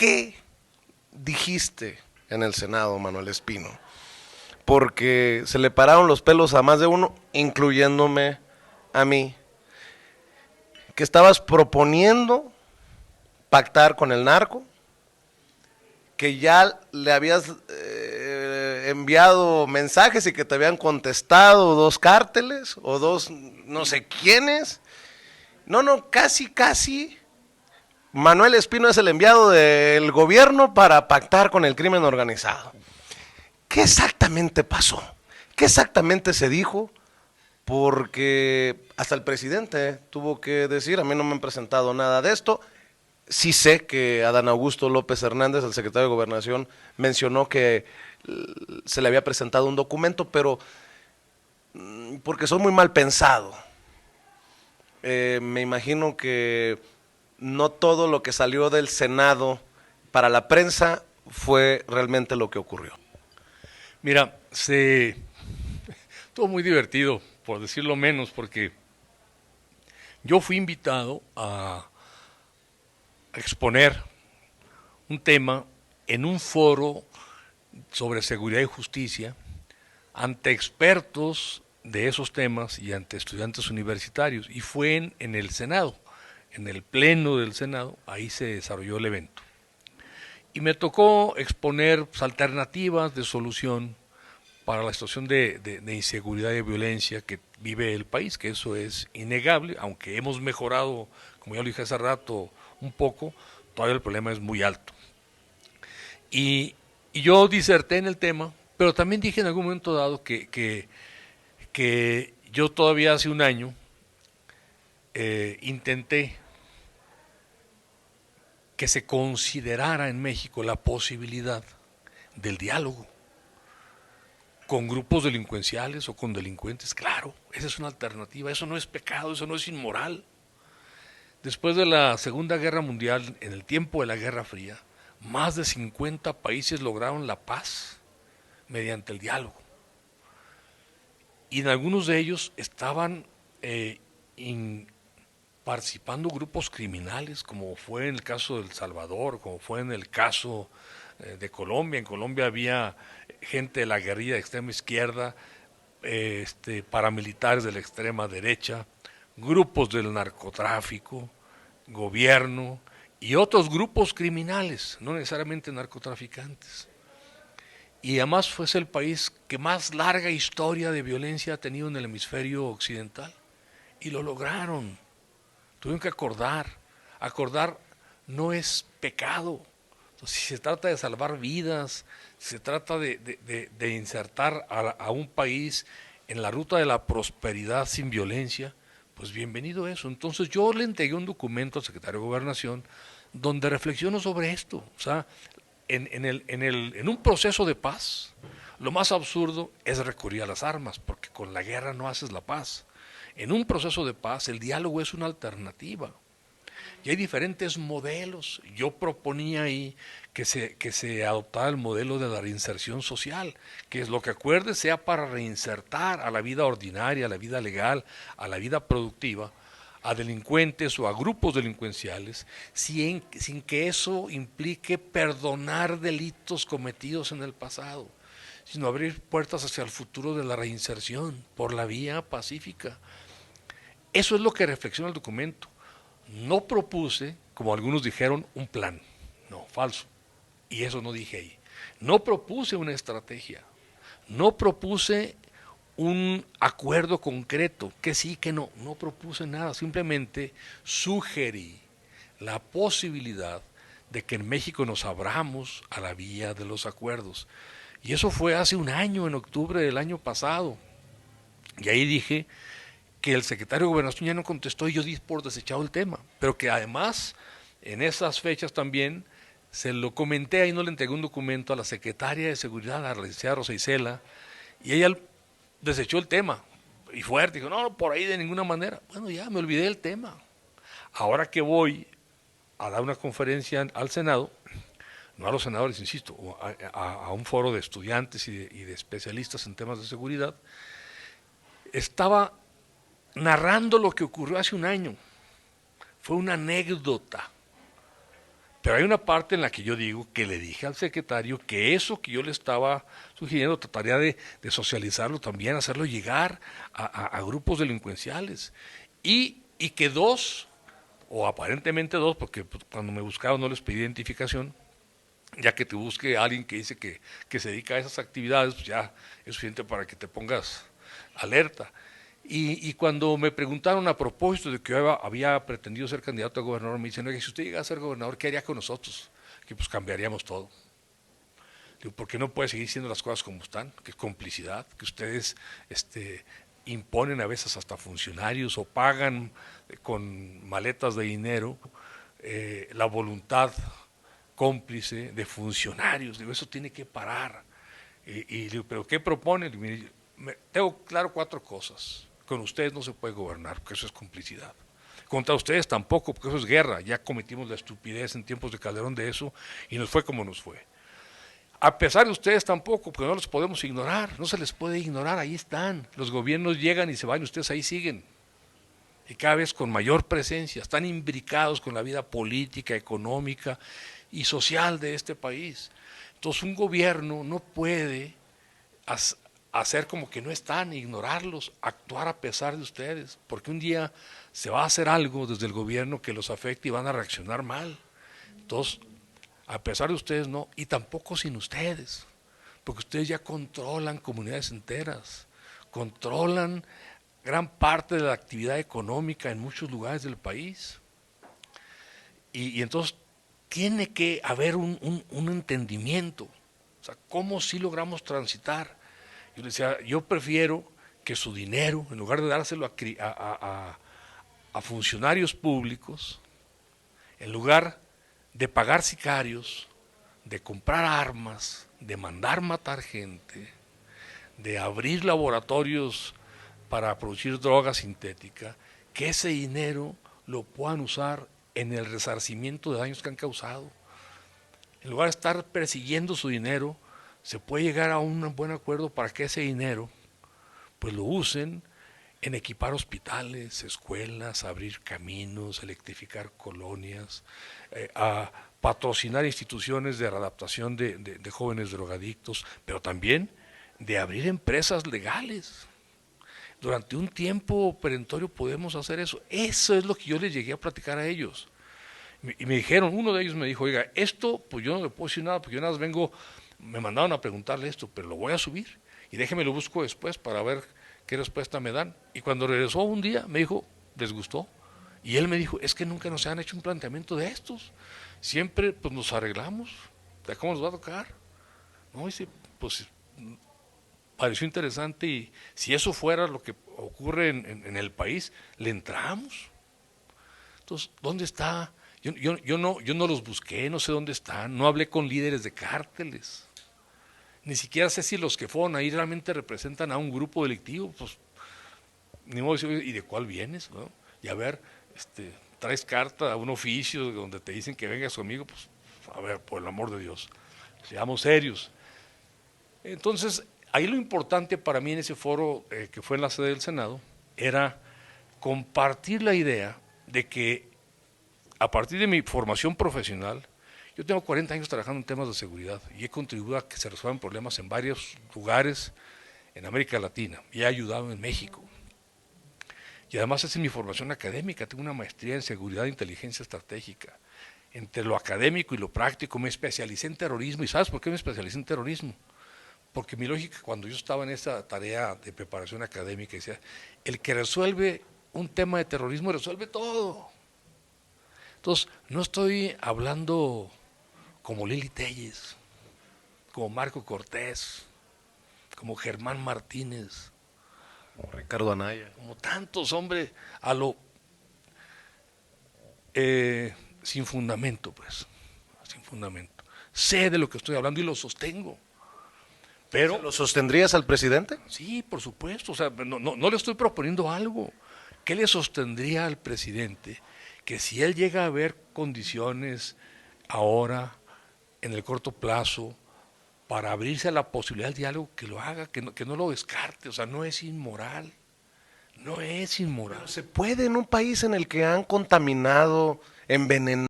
¿qué dijiste en el Senado, Manuel Espino? Porque se le pararon los pelos a más de uno, incluyéndome a mí, que estabas proponiendo pactar con el narco, que ya le habías enviado mensajes y que te habían contestado dos cárteles o dos no sé quiénes. No, casi. Manuel Espino es el enviado del gobierno para pactar con el crimen organizado. ¿Qué exactamente pasó? ¿Qué exactamente se dijo? Porque hasta el presidente tuvo que decir, a mí no me han presentado nada de esto. Sí sé que Adán Augusto López Hernández, el secretario de Gobernación, mencionó que se le había presentado un documento, pero porque soy muy mal pensado. Me imagino que no todo lo que salió del Senado para la prensa fue realmente lo que ocurrió. Mira, se estuvo muy divertido, por decirlo menos, porque yo fui invitado a exponer un tema en un foro sobre seguridad y justicia ante expertos de esos temas y ante estudiantes universitarios. Y fue en el Senado, en el pleno del Senado, ahí se desarrolló el evento. Y me tocó exponer pues, alternativas de solución para la situación de inseguridad y violencia que vive el país, que eso es innegable, aunque hemos mejorado, como ya lo dije hace rato, un poco, todavía el problema es muy alto. Y yo diserté en el tema, pero también dije en algún momento dado que yo todavía hace un año intenté que se considerara en México la posibilidad del diálogo con grupos delincuenciales o con delincuentes. Claro, esa es una alternativa, eso no es pecado, eso no es inmoral. Después de la Segunda Guerra Mundial, en el tiempo de la Guerra Fría, más de 50 países lograron la paz mediante el diálogo. Y en algunos de ellos estaban participando grupos criminales, como fue en el caso de El Salvador, como fue en el caso de Colombia. En Colombia había gente de la guerrilla de extrema izquierda, paramilitares de la extrema derecha, grupos del narcotráfico, gobierno y otros grupos criminales, no necesariamente narcotraficantes. Y además fue el país que más larga historia de violencia ha tenido en el hemisferio occidental. Y lo lograron. Tuvieron que acordar. Acordar no es pecado. Entonces, si se trata de salvar vidas, si se trata de insertar a un país en la ruta de la prosperidad sin violencia, pues bienvenido eso. Entonces yo le entregué un documento al secretario de Gobernación donde reflexiono sobre esto. O sea, en un proceso de paz, lo más absurdo es recurrir a las armas, porque con la guerra no haces la paz. En un proceso de paz, el diálogo es una alternativa. Y hay diferentes modelos. Yo proponía ahí que se adoptara el modelo de la reinserción social, que es lo que acuerde sea para reinsertar a la vida ordinaria, a la vida legal, a la vida productiva, a delincuentes o a grupos delincuenciales, sin que eso implique perdonar delitos cometidos en el pasado, sino abrir puertas hacia el futuro de la reinserción por la vía pacífica. Eso es lo que reflexiona el documento. No propuse, como algunos dijeron, un plan. No, falso. Y eso no dije ahí. No propuse una estrategia. No propuse un acuerdo concreto, que sí, que no. No propuse nada. Simplemente sugerí la posibilidad de que en México nos abramos a la vía de los acuerdos. Y eso fue hace un año, en octubre del año pasado. Y ahí dije que el secretario de Gobernación ya no contestó y yo di por desechado el tema, pero que además en esas fechas también se lo comenté, ahí no le entregué un documento a la secretaria de Seguridad, a la licenciada Rosa Isela, y ella desechó el tema, y fuerte, dijo, no, por ahí de ninguna manera. Bueno, ya me olvidé del tema. Ahora que voy a dar una conferencia al Senado, no a los senadores, insisto, a un foro de estudiantes y de especialistas en temas de seguridad, estaba narrando lo que ocurrió hace un año. Fue una anécdota, Pero hay una parte en la que yo digo que le dije al secretario que eso que yo le estaba sugiriendo trataría de socializarlo también, hacerlo llegar a grupos delincuenciales. Y que dos, o aparentemente dos, porque pues, cuando me buscaron no les pedí identificación, ya que te busque alguien que dice que se dedica a esas actividades, pues ya es suficiente para que te pongas alerta. Y cuando me preguntaron a propósito de que yo había pretendido ser candidato a gobernador, me dicen, oye, si usted llega a ser gobernador, ¿qué haría con nosotros? Que pues cambiaríamos todo. Digo, ¿por qué no puede seguir siendo las cosas como están? Que es complicidad, que ustedes imponen a veces hasta funcionarios o pagan con maletas de dinero la voluntad cómplice de funcionarios. Digo, eso tiene que parar. Y digo, ¿pero qué proponen? Tengo claro cuatro cosas. Con ustedes no se puede gobernar, porque eso es complicidad. Contra ustedes tampoco, porque eso es guerra. Ya cometimos la estupidez en tiempos de Calderón de eso y nos fue como nos fue. A pesar de ustedes tampoco, porque no los podemos ignorar, no se les puede ignorar, ahí están. Los gobiernos llegan y se van y ustedes ahí siguen. Y cada vez con mayor presencia, están imbricados con la vida política, económica y social de este país. Entonces un gobierno no puede hacer como que no están, ignorarlos, actuar a pesar de ustedes, porque un día se va a hacer algo desde el gobierno que los afecte y van a reaccionar mal. Entonces, a pesar de ustedes no, y tampoco sin ustedes, porque ustedes ya controlan comunidades enteras, controlan gran parte de la actividad económica en muchos lugares del país. Y entonces tiene que haber un entendimiento, o sea, cómo si logramos transitar. Yo le decía, yo prefiero que su dinero, en lugar de dárselo a funcionarios públicos, en lugar de pagar sicarios, de comprar armas, de mandar matar gente, de abrir laboratorios para producir droga sintética, que ese dinero lo puedan usar en el resarcimiento de daños que han causado. En lugar de estar persiguiendo su dinero, se puede llegar a un buen acuerdo para que ese dinero pues lo usen en equipar hospitales, escuelas, abrir caminos, electrificar colonias, a patrocinar instituciones de readaptación de jóvenes drogadictos, pero también de abrir empresas legales. Durante un tiempo perentorio podemos hacer eso. Eso es lo que yo les llegué a platicar a ellos. Y me dijeron, uno de ellos me dijo, oiga, esto pues yo no le puedo decir nada, porque yo nada más vengo, me mandaron a preguntarle esto, pero lo voy a subir y déjeme lo busco después para ver qué respuesta me dan. Y cuando regresó un día me dijo, ¿les gustó? Y él me dijo, es que nunca nos han hecho un planteamiento de estos. Siempre pues nos arreglamos, ¿de cómo nos va a tocar? No, dice, pues pareció interesante y si eso fuera lo que ocurre en el país, le entramos. Entonces, ¿dónde está? Yo no los busqué, no sé dónde están, no hablé con líderes de cárteles, ni siquiera sé si los que fueron ahí realmente representan a un grupo delictivo, pues ni modo decir, ¿y de cuál vienes? ¿No? Y a ver, traes carta a un oficio donde te dicen que vengas conmigo, pues a ver, por el amor de Dios, seamos serios. Entonces, ahí lo importante para mí en ese foro que fue en la sede del Senado era compartir la idea de que a partir de mi formación profesional, yo tengo 40 años trabajando en temas de seguridad y he contribuido a que se resuelvan problemas en varios lugares en América Latina y he ayudado en México. Y además esa es mi formación académica, tengo una maestría en seguridad e inteligencia estratégica. Entre lo académico y lo práctico me especialicé en terrorismo. ¿Y sabes por qué me especialicé en terrorismo? Porque mi lógica, cuando yo estaba en esa tarea de preparación académica, decía, el que resuelve un tema de terrorismo resuelve todo. Entonces, no estoy hablando como Lili Telles, como Marco Cortés, como Germán Martínez, como Ricardo Anaya, como tantos hombres a lo sin fundamento, pues, sin fundamento. Sé de lo que estoy hablando y lo sostengo. Pero, ¿lo sostendrías al presidente? sí, por supuesto, o sea, no le estoy proponiendo algo. ¿Qué le sostendría al presidente? Que si él llega a ver condiciones ahora, en el corto plazo, para abrirse a la posibilidad del diálogo, que lo haga, que no lo descarte, o sea, no es inmoral, no es inmoral. ¿Se puede en un país en el que han contaminado, envenenado